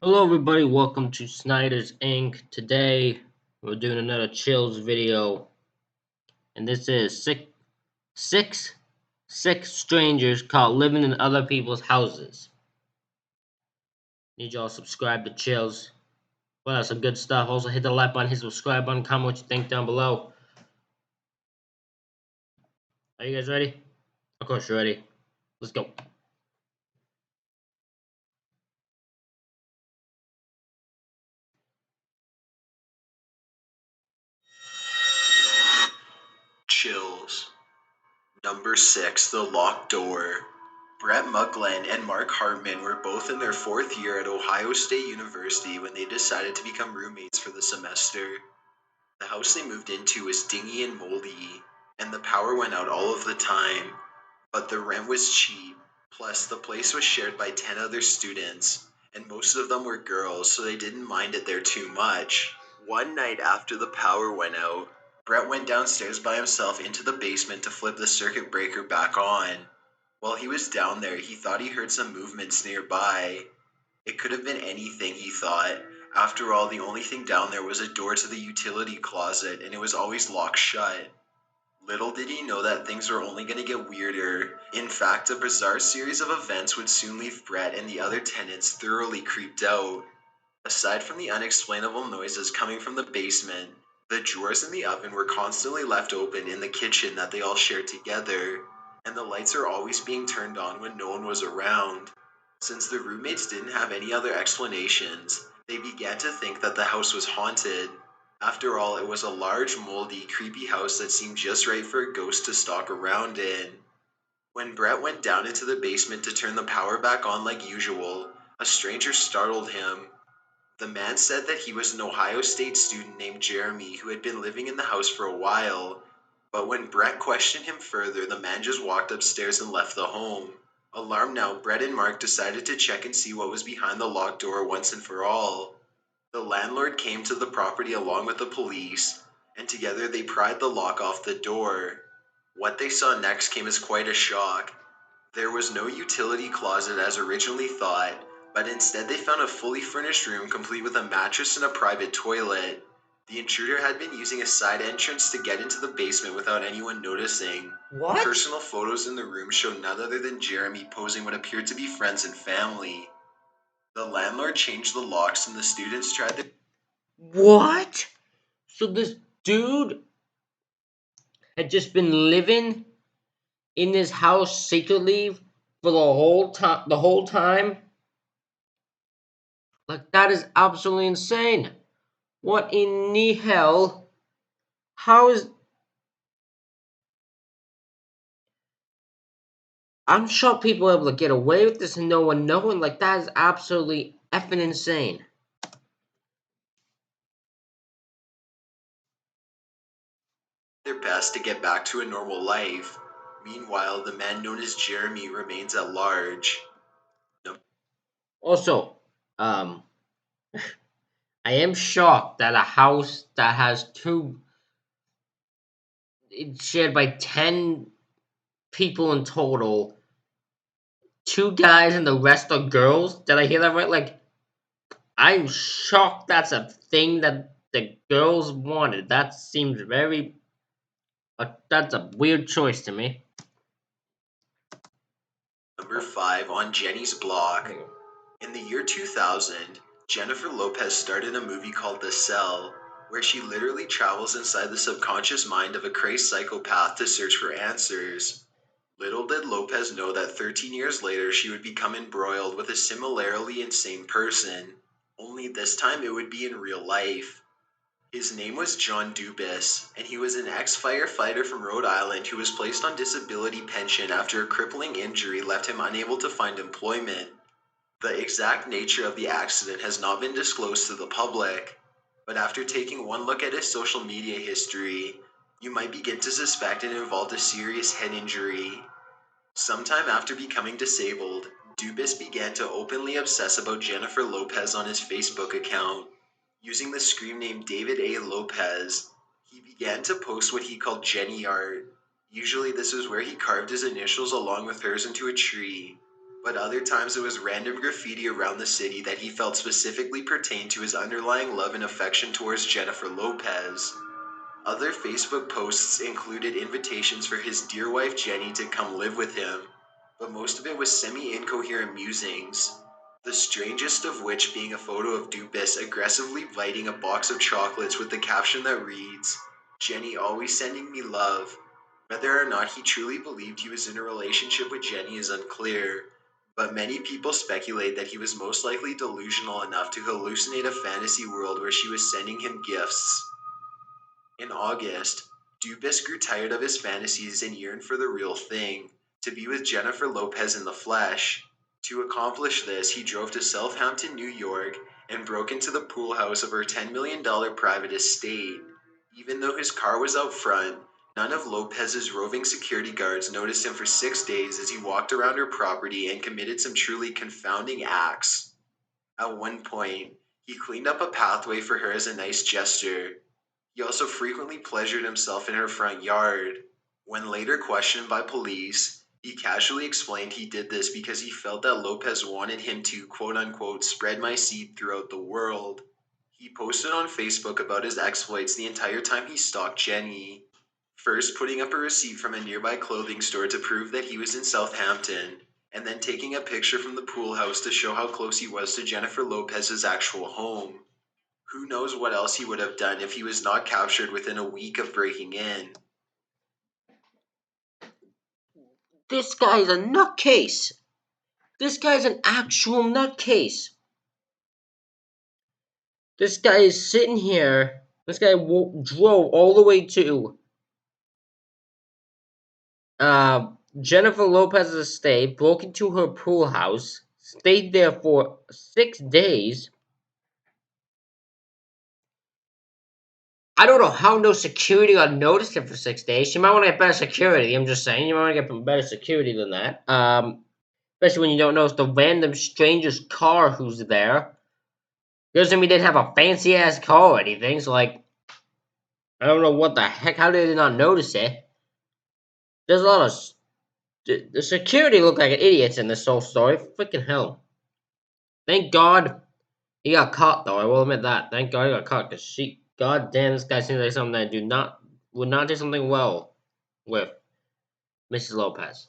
Hello everybody, welcome to Snyder's Inc. Today we're doing another chills video, and this is six six strangers caught living in other people's houses. Need y'all to subscribe to Chills. Well, that's some good stuff. Also hit the like button, hit the subscribe button, comment what you think down below. Are you guys ready? Of course you're ready. Let's go. Chills. Number 6, The Locked Door. Brett Muglen and Mark Hartman were both in their fourth year at Ohio State University when they decided to become roommates for the semester. The house they moved into was dingy and moldy, and the power went out all of the time, but the rent was cheap. Plus, the place was shared by 10 other students, and most of them were girls, so they didn't mind it there too much. One night after the power went out, Brett went downstairs by himself into the basement to flip the circuit breaker back on. While he was down there, he thought he heard some movements nearby. It could have been anything, he thought. After all, the only thing down there was a door to the utility closet, and it was always locked shut. Little did he know that things were only going to get weirder. In fact, a bizarre series of events would soon leave Brett and the other tenants thoroughly creeped out. Aside from the unexplainable noises coming from the basement, the drawers in the oven were constantly left open in the kitchen that they all shared together, and the lights are always being turned on when no one was around. Since the roommates didn't have any other explanations, they began to think that the house was haunted. After all, it was a large, moldy, creepy house that seemed just right for a ghost to stalk around in. When Brett went down into the basement to turn the power back on like usual, a stranger startled him. The man said that he was an Ohio State student named Jeremy who had been living in the house for a while, but when Brett questioned him further, the man just walked upstairs and left the home. Alarmed now, Brett and Mark decided to check and see what was behind the locked door once and for all. The landlord came to the property along with the police, and together they pried the lock off the door. What they saw next came as quite a shock. There was no utility closet as originally thought, but instead they found a fully furnished room complete with a mattress and a private toilet. The intruder had been using a side entrance to get into the basement without anyone noticing. What? Personal photos in the room show none other than Jeremy posing what appeared to be friends and family. The landlord changed the locks and the students tried to. What? So this dude had just been living in this house secretly for the whole time. Like, that is absolutely insane. What in the hell? How is... I'm shocked people are able to get away with this and no one knowing. Like, that is absolutely effing insane. Their best to get back to a normal life. Meanwhile, the man known as Jeremy remains at large. Also, I am shocked that a house that has it's shared by 10 people in total, two guys and the rest are girls. Did I hear that right? Like, I'm shocked that's a thing that the girls wanted. That seems very... that's a weird choice to me. Number 5 on Jenny's block. In the year 2000, Jennifer Lopez started a movie called The Cell, where she literally travels inside the subconscious mind of a crazed psychopath to search for answers. Little did Lopez know that 13 years later she would become embroiled with a similarly insane person, only this time it would be in real life. His name was John Dubis, and he was an ex-firefighter from Rhode Island who was placed on disability pension after a crippling injury left him unable to find employment. The exact nature of the accident has not been disclosed to the public, but after taking one look at his social media history, you might begin to suspect it involved a serious head injury. Sometime after becoming disabled, Dubis began to openly obsess about Jennifer Lopez on his Facebook account. Using the screen name David A. Lopez, he began to post what he called Jenny art. Usually this was where he carved his initials along with hers into a tree. but other times it was random graffiti around the city that he felt specifically pertained to his underlying love and affection towards Jennifer Lopez. Other Facebook posts included invitations for his dear wife Jenny to come live with him, but most of it was semi-incoherent musings, the strangest of which being a photo of Dupas aggressively biting a box of chocolates with the caption that reads, "Jenny always sending me love." Whether or not he truly believed he was in a relationship with Jenny is unclear, but many people speculate that he was most likely delusional enough to hallucinate a fantasy world where she was sending him gifts. In August, Dubis grew tired of his fantasies and yearned for the real thing, to be with Jennifer Lopez in the flesh. To accomplish this, he drove to Southampton, New York, and broke into the pool house of her $10 million private estate. Even though his car was out front, none of Lopez's roving security guards noticed him for 6 days as he walked around her property and committed some truly confounding acts. At one point, he cleaned up a pathway for her as a nice gesture. He also frequently pleasured himself in her front yard. When later questioned by police, he casually explained he did this because he felt that Lopez wanted him to quote unquote spread my seed throughout the world. He posted on Facebook about his exploits the entire time he stalked Jenny, first putting up a receipt from a nearby clothing store to prove that he was in Southampton, and then taking a picture from the pool house to show how close he was to Jennifer Lopez's actual home. Who knows what else he would have done if he was not captured within a week of breaking in. This guy's a nutcase. This guy's an actual nutcase. This guy is sitting here. This guy drove all the way to uh, Jennifer Lopez's estate, broke into her pool house, stayed there for 6 days. I don't know how no security got noticed him for 6 days. You might want to get better security. I'm just saying, you might want to get better security than that. Especially when you don't know it's the random stranger's car who's there. Doesn't mean they didn't have a fancy ass car or anything. So like, I don't know what the heck. How did they not notice it? There's a lot of the security look like idiots in this whole story. Freaking hell! Thank God he got caught though. I will admit that. Thank God he got caught because God damn, this guy seems like something that would not do something well with Mrs. Lopez.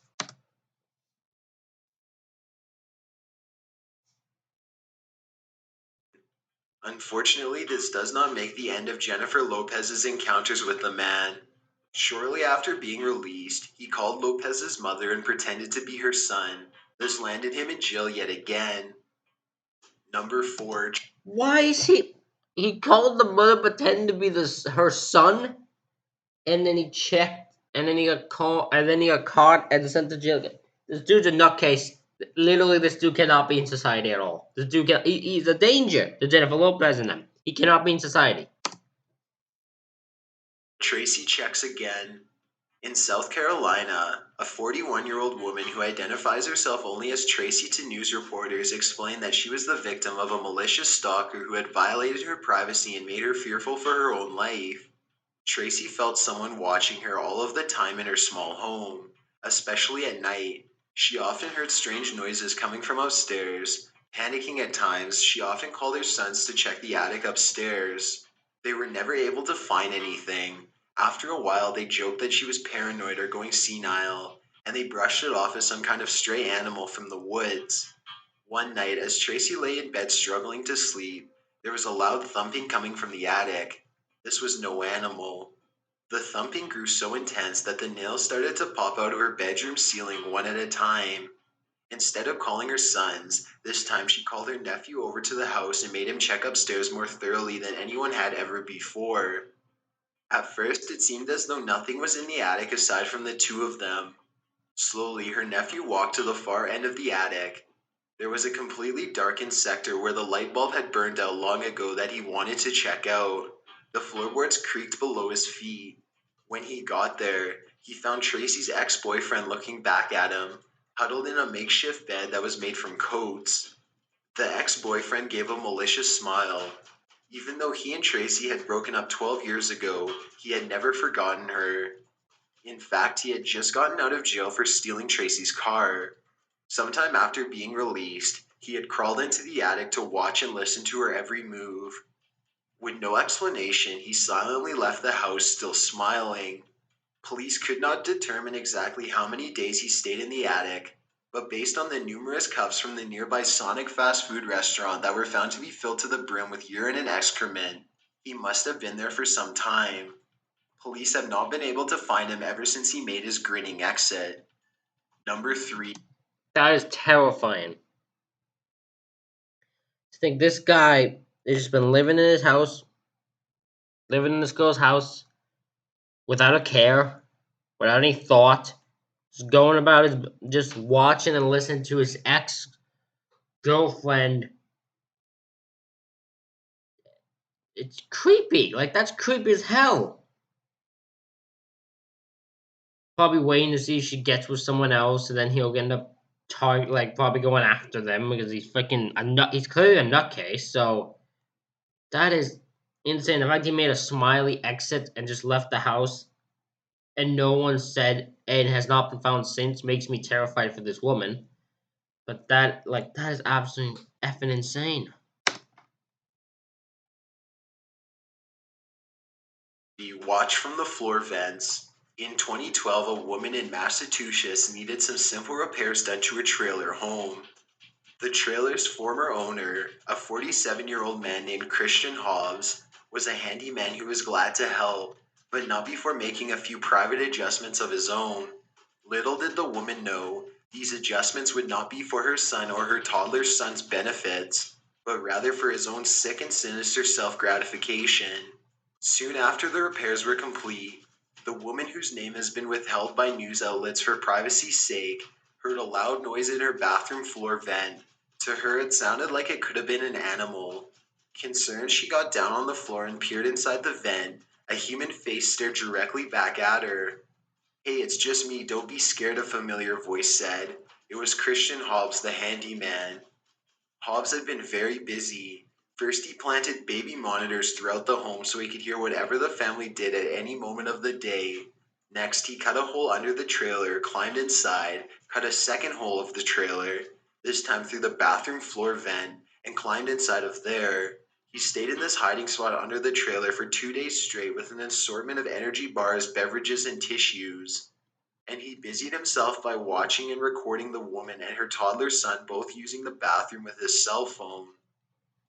Unfortunately, this does not make the end of Jennifer Lopez's encounters with the man. Shortly after being released, he called Lopez's mother and pretended to be her son. This landed him in jail yet again. Number 4. Why is he? He called the mother pretending to be her son, and then he checked, and then he got caught, and then he got caught and sent to jail. This dude's a nutcase. Literally, this dude cannot be in society at all. This dude he's a danger to Jennifer Lopez and them. He cannot be in society. Tracy checks again. In South Carolina, a 41-year-old woman who identifies herself only as Tracy to news reporters explained that she was the victim of a malicious stalker who had violated her privacy and made her fearful for her own life. Tracy felt someone watching her all of the time in her small home, especially at night. She often heard strange noises coming from upstairs. Panicking at times, she often called her sons to check the attic upstairs. They were never able to find anything. After a while, they joked that she was paranoid or going senile, and they brushed it off as some kind of stray animal from the woods. One night, as Tracy lay in bed struggling to sleep, there was a loud thumping coming from the attic. This was no animal. The thumping grew so intense that the nails started to pop out of her bedroom ceiling one at a time. Instead of calling her sons, this time she called her nephew over to the house and made him check upstairs more thoroughly than anyone had ever before. At first, it seemed as though nothing was in the attic aside from the two of them. Slowly, her nephew walked to the far end of the attic. There was a completely darkened sector where the light bulb had burned out long ago that he wanted to check out. The floorboards creaked below his feet. When he got there, he found Tracy's ex-boyfriend looking back at him, huddled in a makeshift bed that was made from coats. The ex-boyfriend gave a malicious smile. Even though he and Tracy had broken up 12 years ago, he had never forgotten her. In fact, he had just gotten out of jail for stealing Tracy's car. Sometime after being released, he had crawled into the attic to watch and listen to her every move. With no explanation, he silently left the house, still smiling. Police could not determine exactly how many days he stayed in the attic, but based on the numerous cups from the nearby Sonic fast food restaurant that were found to be filled to the brim with urine and excrement, he must have been there for some time. Police have not been able to find him ever since he made his grinning exit. Number 3. That is terrifying. I think this guy has just been living in his house, living in this girl's house, without a care, without any thought, just going about his, just watching and listening to his ex girlfriend. It's creepy. Like, that's creepy as hell. Probably waiting to see if she gets with someone else, and then he'll end up like probably going after them because he's freaking a nut. He's clearly a nutcase. So that is insane. The fact he made a smiley exit and just left the house, and no one said, and has not been found since, makes me terrified for this woman. But that is absolutely effing insane. Watch from the floor vents. In 2012, a woman in Massachusetts needed some simple repairs done to her trailer home. The trailer's former owner, a 47-year-old man named Christian Hobbs, was a handyman who was glad to help, but not before making a few private adjustments of his own. Little did the woman know, these adjustments would not be for her son or her toddler son's benefits, but rather for his own sick and sinister self-gratification. Soon after the repairs were complete, the woman, whose name has been withheld by news outlets for privacy's sake, heard a loud noise in her bathroom floor vent. To her, it sounded like it could have been an animal. Concerned, she got down on the floor and peered inside the vent. A human face stared directly back at her. "Hey, it's just me, don't be scared," a familiar voice said. It was Christian Hobbs, the handyman. Hobbs had been very busy. First, he planted baby monitors throughout the home so he could hear whatever the family did at any moment of the day. Next, he cut a hole under the trailer, climbed inside, cut a second hole of the trailer, this time through the bathroom floor vent, and climbed inside of there. He stayed in this hiding spot under the trailer for 2 days straight with an assortment of energy bars, beverages, and tissues. And he busied himself by watching and recording the woman and her toddler son both using the bathroom with his cell phone.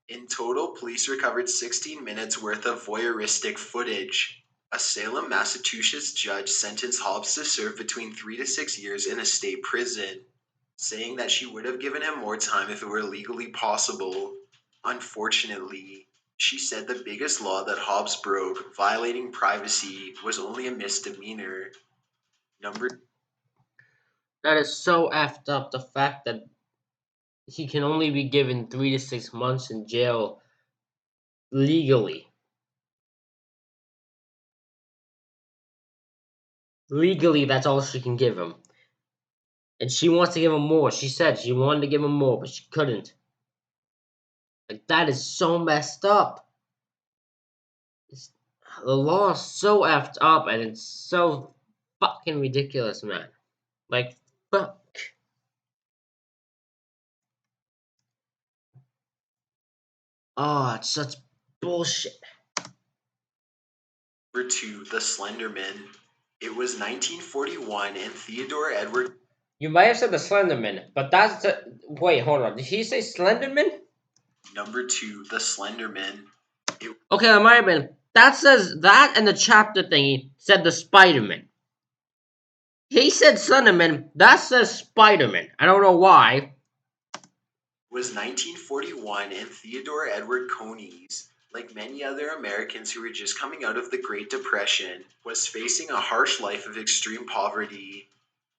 In total, police recovered 16 minutes worth of voyeuristic footage. A Salem, Massachusetts judge sentenced Hobbs to serve between 3 to 6 years in a state prison, saying that she would have given him more time if it were legally possible. Unfortunately, she said the biggest law that Hobbs broke, violating privacy, was only a misdemeanor. Number That is so effed up. The fact that he can only be given 3 to 6 months in jail legally. Legally, that's all she can give him. And she wants to give him more. She said she wanted to give him more, but she couldn't. Like, that is so messed up. It's, the law is so effed up, and it's so fucking ridiculous, man. Like, fuck. Oh, it's such bullshit. 2, The Slenderman. It was 1941 and Theodore Edward. You might have said the Slenderman, but that's the. Wait, hold on. Did he say Slenderman? Number 2, The Slenderman. It Okay, that might have been. That says that, and the chapter thingy said the Spider-Man. He said Slenderman. That says Spider-Man. I don't know why. was 1941 and Theodore Edward Coney's, like many other Americans who were just coming out of the Great Depression, was facing a harsh life of extreme poverty.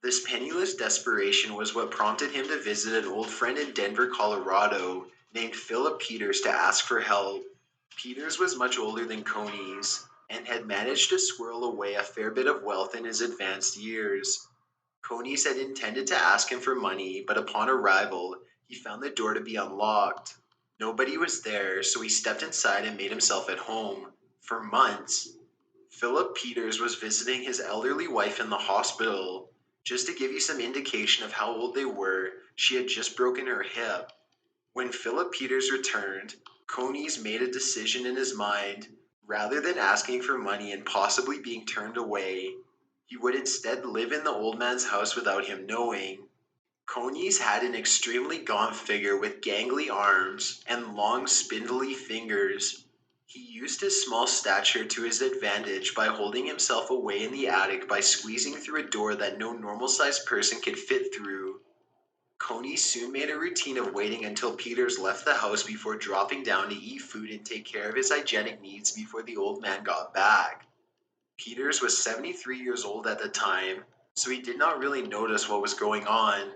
This penniless desperation was what prompted him to visit an old friend in Denver, Colorado, named Philip Peters, to ask for help. Peters was much older than Coney's and had managed to squirrel away a fair bit of wealth in his advanced years. Coney's had intended to ask him for money, but upon arrival, he found the door to be unlocked. Nobody was there, so he stepped inside and made himself at home. For months, Philip Peters was visiting his elderly wife in the hospital. Just to give you some indication of how old they were, she had just broken her hip. When Philip Peters returned, Conies made a decision in his mind. Rather than asking for money and possibly being turned away, he would instead live in the old man's house without him knowing. Conies had an extremely gaunt figure with gangly arms and long, spindly fingers. He used his small stature to his advantage by holding himself away in the attic by squeezing through a door that no normal sized person could fit through. Coney soon made a routine of waiting until Peters left the house before dropping down to eat food and take care of his hygienic needs before the old man got back. Peters was 73 years old at the time, so he did not really notice what was going on.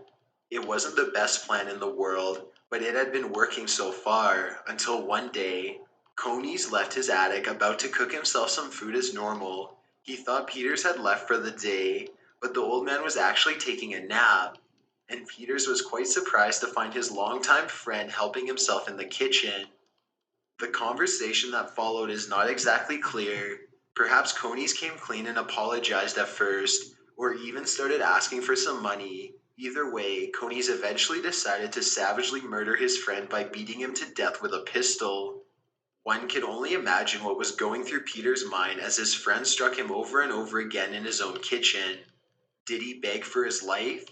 It wasn't the best plan in the world, but it had been working so far until one day, Conies left his attic about to cook himself some food as normal. He thought Peters had left for the day, but the old man was actually taking a nap, and Peters was quite surprised to find his longtime friend helping himself in the kitchen. The conversation that followed is not exactly clear. Perhaps Conies came clean and apologized at first, or even started asking for some money. Either way, Conies eventually decided to savagely murder his friend by beating him to death with a pistol. One can only imagine what was going through Peter's mind as his friend struck him over and over again in his own kitchen. Did he beg for his life?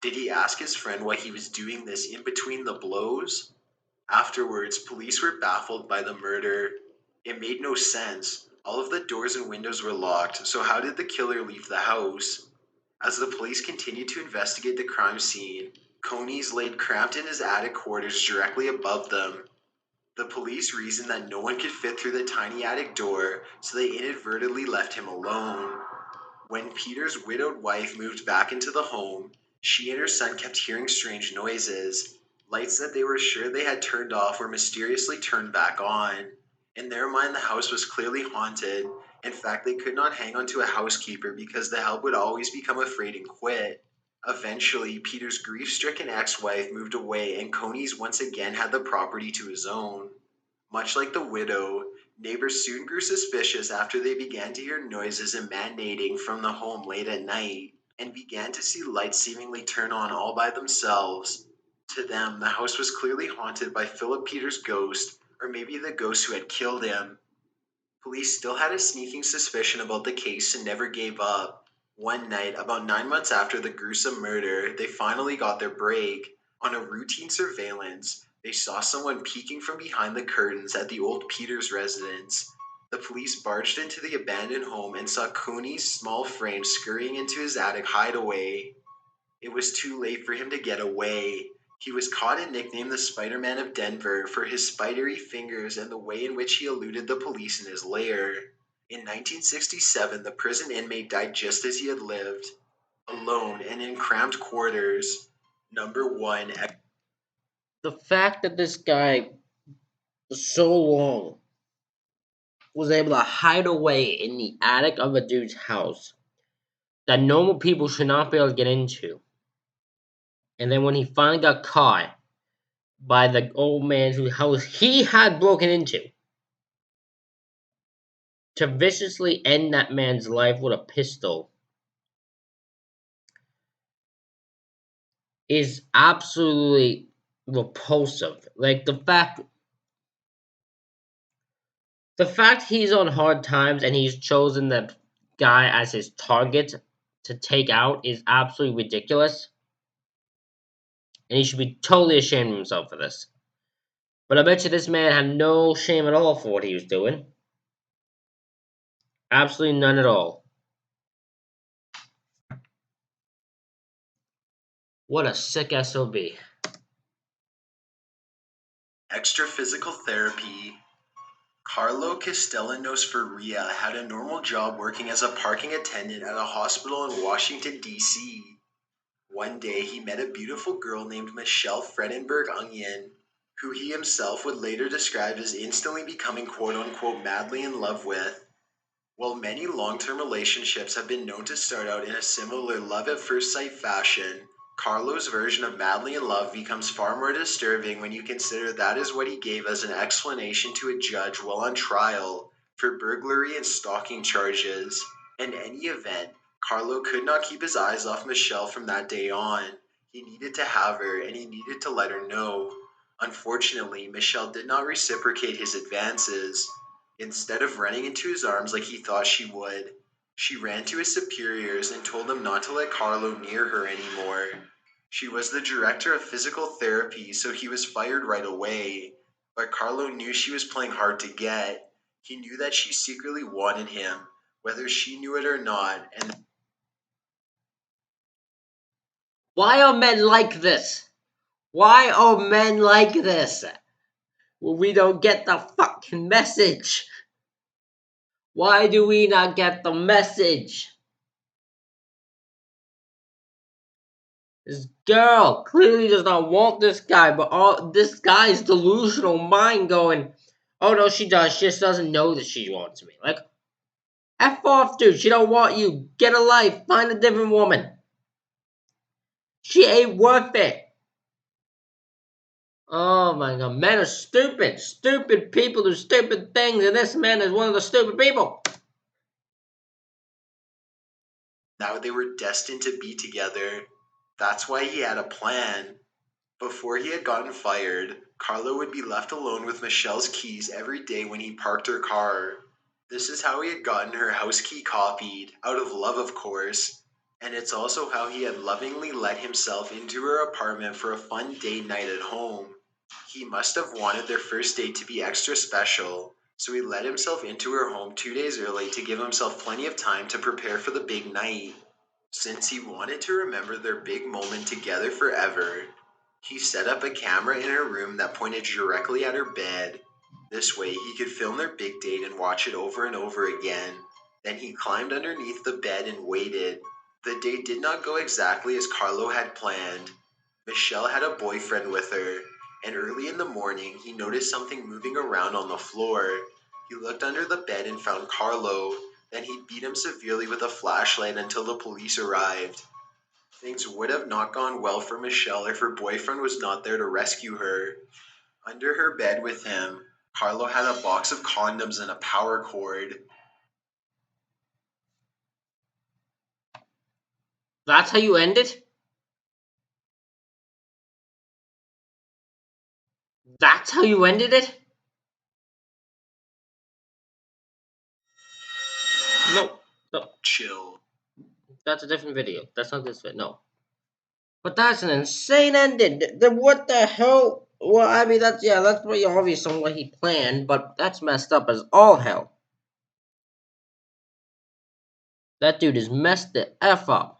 Did he ask his friend why he was doing this in between the blows? Afterwards, police were baffled by the murder. It made no sense. All of the doors and windows were locked, so how did the killer leave the house? As the police continued to investigate the crime scene, Conies laid cramped in his attic quarters directly above them. The police reasoned that no one could fit through the tiny attic door, so they inadvertently left him alone. When Peter's widowed wife moved back into the home, she and her son kept hearing strange noises. Lights that they were sure they had turned off were mysteriously turned back on. In their mind, the house was clearly haunted. In fact, they could not hang on to a housekeeper because the help would always become afraid and quit. Eventually, Peter's grief stricken ex wife moved away, and Conies once again had the property to his own. Much like the widow, neighbors soon grew suspicious after they began to hear noises emanating from the home late at night and began to see lights seemingly turn on all by themselves. To them, the house was clearly haunted by Philip Peters' ghost, or maybe the ghost who had killed him. Police still had a sneaking suspicion about the case and never gave up. One night, about 9 months after the gruesome murder, they finally got their break. On a routine surveillance, they saw someone peeking from behind the curtains at the old Peters residence. The police barged into the abandoned home and saw Cooney's small frame scurrying into his attic hideaway. It was too late for him to get away. He was caught and nicknamed the Spider-Man of Denver for his spidery fingers and the way in which he eluded the police in his lair. In 1967, the prison inmate died just as he had lived, alone and in cramped quarters. Number 1. The fact that this guy for so long was able to hide away in the attic of a dude's house that normal people should not be able to get into. And then when he finally got caught by the old man whose house he had broken into, to viciously end that man's life with a pistol is absolutely repulsive. Like the fact he's on hard times and he's chosen the guy as his target to take out is absolutely ridiculous. And he should be totally ashamed of himself for this. But I bet you this man had no shame at all for what he was doing. Absolutely none at all. What a sick SOB. Extra physical therapy. Carlo Castellanos Faria had a normal job working as a parking attendant at a hospital in Washington, D.C. One day, he met a beautiful girl named Michelle Fredenberg Onion, who he himself would later describe as instantly becoming quote unquote madly in love with. While many long term relationships have been known to start out in a similar love at first sight fashion, Carlo's version of madly in love becomes far more disturbing when you consider that is what he gave as an explanation to a judge while on trial for burglary and stalking charges. In any event, Carlo could not keep his eyes off Michelle from that day on. He needed to have her, and he needed to let her know. Unfortunately, Michelle did not reciprocate his advances. Instead of running into his arms like he thought she would, she ran to his superiors and told them not to let Carlo near her anymore. She was the director of physical therapy, so he was fired right away. But Carlo knew she was playing hard to get. He knew that she secretly wanted him, whether she knew it or not, and Why are men like this? Why are men like this? Well, we don't get the fucking message. Why do we not get the message? This girl clearly does not want this guy, but all this guy's delusional mind going, oh no, she does. She just doesn't know that she wants me. Like, F off, dude. She don't want you. Get a life. Find a different woman. She ain't worth it. Oh my god, men are stupid. Stupid people do stupid things, and this man is one of the stupid people. now they were destined to be together. That's why he had a plan. Before he had gotten fired, Carlo would be left alone with Michelle's keys every day when he parked her car. This is how he had gotten her house key copied, out of love, of course. And it's also how he had lovingly let himself into her apartment for a fun date night at home. He must have wanted their first date to be extra special, so he let himself into her home 2 days early to give himself plenty of time to prepare for the big night. Since he wanted to remember their big moment together forever, he set up a camera in her room that pointed directly at her bed. This way he could film their big date and watch it over and over again. Then he climbed underneath the bed and waited. The date did not go exactly as Carlo had planned. Michelle had a boyfriend with her, and early in the morning he noticed something moving around on the floor. He looked under the bed and found Carlo. Then he beat him severely with a flashlight until the police arrived. Things would have not gone well for Michelle if her boyfriend was not there to rescue her. Under her bed with him, Carlo had a box of condoms and a power cord. That's how you end it? That's how you ended it? No. No. Chill. That's a different video. That's not this video. No. But that's an insane ending. What the hell? Well, I mean, that's pretty obvious on what he planned, but that's messed up as all hell. That dude is messed the F up.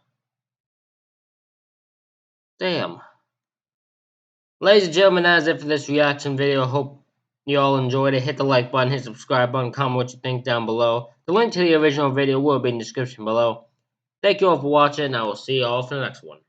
Damn. Ladies and gentlemen, that's it for this reaction video. Hope you all enjoyed it. Hit the like button, hit the subscribe button, comment what you think down below. The link to the original video will be in the description below. Thank you all for watching, and I will see you all for the next one.